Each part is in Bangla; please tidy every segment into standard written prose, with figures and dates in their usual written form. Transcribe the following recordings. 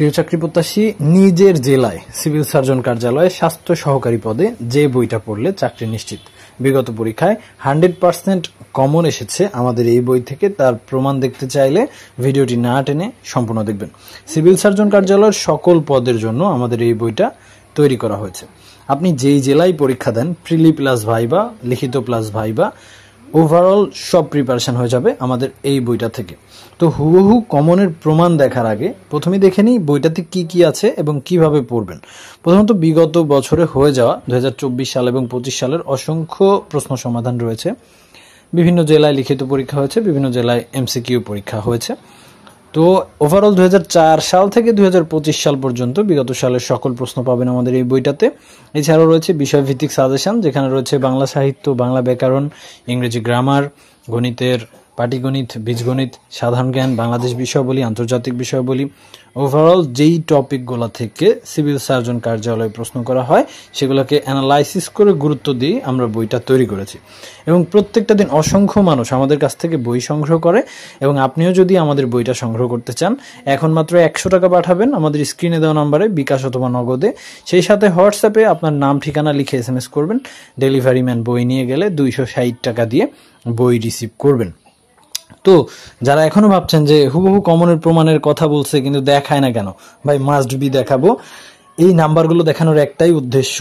প্রিয় চাকরি প্রত্যাশী, নিজের জেলায় সিভিল সার্জন কার্যালয়ে স্বাস্থ্য সহকারী পদে যে বইটা পড়লে চাকরি নিশ্চিত। বিগত পরীক্ষায় 100% কমন এসেছে আমাদের এই বই থেকে। তার প্রমাণ দেখতে চাইলে ভিডিওটি না টেনে সম্পূর্ণ দেখবেন। সিভিল সার্জন কার্যালয়ের সকল পদের জন্য আমাদের এই বইটা তৈরি করা হয়েছে। আপনি যেই জেলায় পরীক্ষা দেন, প্রিলি প্লাস ভাইবা, লিখিত প্লাস ভাইবা, ওভারঅল সব প্রিপারেশন হয়ে যাবে আমাদের এই বইটা থেকে। তো হুবহু কমনের প্রমাণ দেখার আগে প্রথমে দেখে নিই বইটাতে কি কি আছে এবং কিভাবে পড়বেন। প্রথমত বিগত বছরে হয়ে যাওয়া 2024 সাল এবং 25 সালের অসংখ্য প্রশ্ন সমাধান রয়েছে। বিভিন্ন জেলায় লিখিত পরীক্ষা হয়েছে, বিভিন্ন জেলায় এমসিকিউ পরীক্ষা হয়েছে। তো ওভারঅল 2004 সাল থেকে 2025 সাল পর্যন্ত বিগত সালের সকল প্রশ্ন পাবেন আমাদের এই বইটাতে। এছাড়াও রয়েছে বিষয়ভিত্তিক সাজেশন, যেখানে রয়েছে বাংলা সাহিত্য, বাংলা ব্যাকরণ, ইংরেজি গ্রামার, গণিতের পাটিগণিত, বীজগণিত, সাধারণ জ্ঞান, বাংলাদেশ বিষয়াবলী, আন্তর্জাতিক বিষয়াবলী। ওভারঅল যেই টপিকগুলো থেকে সিভিল সার্জন কার্যালয়ে প্রশ্ন করা হয় সেগুলোকে অ্যানালাইসিস করে গুরুত্ব দিয়ে আমরা বইটা তৈরি করেছি। এবং প্রত্যেকটা দিন অসংখ্য মানুষ আমাদের কাছ থেকে বই সংগ্রহ করে। এবং আপনিও যদি আমাদের বইটা সংগ্রহ করতে চান, এখন মাত্র 100 টাকা পাঠাবেন আমাদের স্ক্রিনে দেওয়া নাম্বারে, বিকাশ অথবা নগদে। সেই সাথে হোয়াটসঅ্যাপে আপনার নাম ঠিকানা লিখে SMS করবেন। ডেলিভারি ম্যান বই নিয়ে গেলে 260 টাকা দিয়ে বই রিসিভ করবেন। তো যারা এখনো ভাবছেন যে হুবহু কমনের প্রমাণের কথা বলছে কিন্তু দেখায় না কেন, ভাই মাস্ট বি দেখাবো। এই নাম্বারগুলো দেখানোর একটাই উদ্দেশ্য।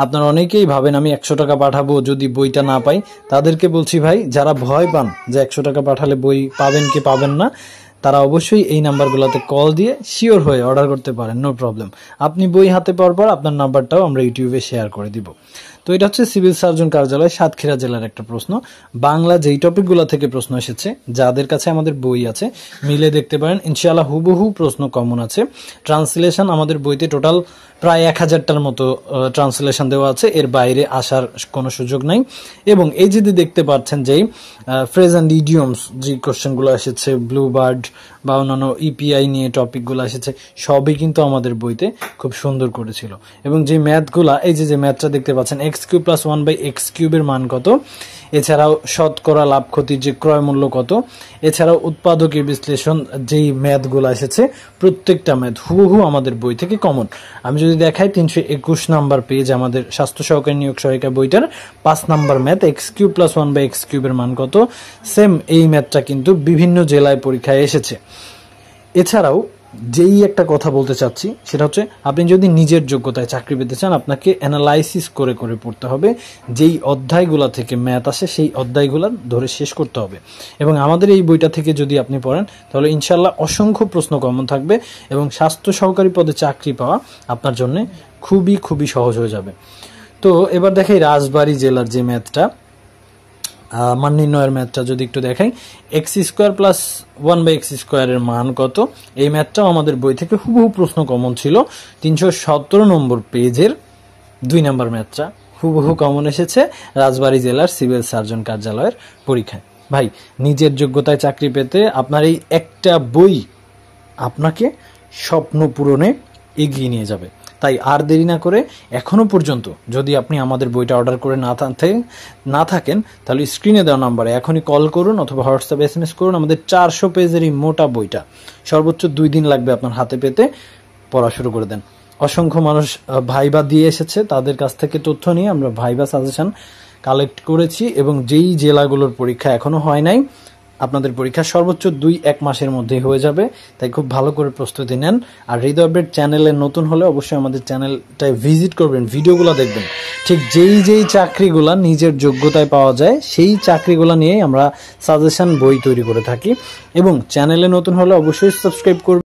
আপনারা অনেকেই ভাবেন আমি 100 টাকা পাঠাবো যদি বইটা না পাই। তাদেরকে বলছি ভাই, যারা ভয় পান যে 100 টাকা পাঠালে বই পাবেন কি পাবেন না, তারা অবশ্যই এই নাম্বারগুলোতে কল দিয়ে শিওর হয়ে অর্ডার করতে পারেন, নো প্রবলেম। আপনি বই হাতে পাওয়ার পর আপনার নাম্বারটাও আমরা ইউটিউবে শেয়ার করে দিব। তো এটা হচ্ছে সিভিল সার্জন কার্যালয় সাতক্ষীরা জেলার একটা প্রশ্ন। বাংলা যেই টপিকগুলো থেকে প্রশ্ন এসেছে, যাদের কাছে আমাদের বই আছে মিলে দেখতে পারেন, ইনশাআল্লাহ হুবহু প্রশ্ন কমন আছে। ট্রান্সলেশন আমাদের বইতে টোটাল প্রায় 1000টার মতো ট্রান্সলেশন দেওয়া আছে, এর বাইরে আসার কোনো সুযোগ নাই। এবং এই যদি দেখতে পাচ্ছেন যেই ফ্রেজ অ্যান্ড ইডিয়মস যে কোশ্চেনগুলো এসেছে, ব্লু বার্ড বা অন্যান্য ইপিআই নিয়ে টপিকগুলো এসেছে, সবই কিন্তু আমাদের বইতে খুব সুন্দর করেছিল। এবং যে ম্যাথগুলা, এই যে ম্যাথটা দেখতে পাচ্ছেন, x³ + 1/x³ এর মান কত, এছাড়াও শতকরা লাভ ক্ষতির যে ক্রয় মূল্য কত, এছাড়াও উৎপাদকের বিশ্লেষণ, যেই ম্যাথগুলো এসেছে প্রত্যেকটা ম্যাথ হুবহু আমাদের বই থেকে কমন। আমি যদি দেখাই 321 নাম্বার পেজ আমাদের স্বাস্থ্য সহকারী নিয়োগ সহায়িকা বইটার 5 নাম্বার ম্যাথ, x³ + 1/x³ এর মান কত, সেম এই ম্যাথটা কিন্তু বিভিন্ন জেলায় পরীক্ষায় এসেছে। এছাড়াও যেই একটা কথা বলতে চাচ্ছি সেটা হচ্ছে, আপনি যদি নিজের যোগ্যতায় চাকরি পেতে চান, আপনাকে অ্যানালাইসিস করে করে পড়তে হবে। যেই অধ্যায়গুলো থেকে ম্যাথ আসে সেই অধ্যায়গুলো ধরে শেষ করতে হবে। এবং আমাদের এই বইটা থেকে যদি আপনি পড়েন তাহলে ইনশাল্লাহ অসংখ্য প্রশ্ন কমন থাকবে এবং স্বাস্থ্য সহকারী পদে চাকরি পাওয়া আপনার জন্য খুবই খুবই সহজ হয়ে যাবে। তো এবার দেখাই রাজবাড়ী জেলার যে ম্যাথটা, মান নির্ণয়ের ম্যাথটা যদি একটু দেখাই, x² + 1/x² এর মান কত, এই ম্যাথটাও আমাদের বই থেকে হুবহু প্রশ্ন কমন ছিল। 317 নম্বর পেজের 2 নাম্বার ম্যাথটা হুবহু কমন এসেছে রাজবাড়ী জেলার সিভিল সার্জন কার্যালয়ের পরীক্ষায়। ভাই, নিজের যোগ্যতায় চাকরি পেতে আপনার এই একটা বই আপনাকে স্বপ্ন পূরণে এগিয়ে নিয়ে যাবে। তাই আর দেরি না করে এখনো পর্যন্ত যদি আপনি আমাদের বইটা অর্ডার করে না থাকেন তাহলে স্ক্রিনে দেওয়া নাম্বারে এখনই কল করুন অথবা হোয়াটসঅ্যাপে SMS করুন। আমাদের 400 পেজের এই মোটা বইটা সর্বোচ্চ 2 দিন লাগবে আপনার হাতে পেতে, পড়া শুরু করে দেন। অসংখ্য মানুষ ভাইবা দিয়ে এসেছে, তাদের কাছ থেকে তথ্য নিয়ে আমরা ভাইবা সাজেশন কালেক্ট করেছি। এবং যেই জেলাগুলোর পরীক্ষা এখনো হয় নাই, আপনাদের পরীক্ষা সর্বোচ্চ 2-1 মাসের মধ্যেই হয়ে যাবে। তাই খুব ভালো করে প্রস্তুতি নেন। আর হৃদয় আপডেট চ্যানেলে নতুন হলে অবশ্যই আমাদের চ্যানেলটায় ভিজিট করবেন, ভিডিওগুলো দেখবেন। ঠিক যেই চাকরিগুলো নিজের যোগ্যতায় পাওয়া যায় সেই চাকরিগুলো নিয়েই আমরা সাজেশন বই তৈরি করে থাকি। এবং চ্যানেলে নতুন হলে অবশ্যই সাবস্ক্রাইব করবেন।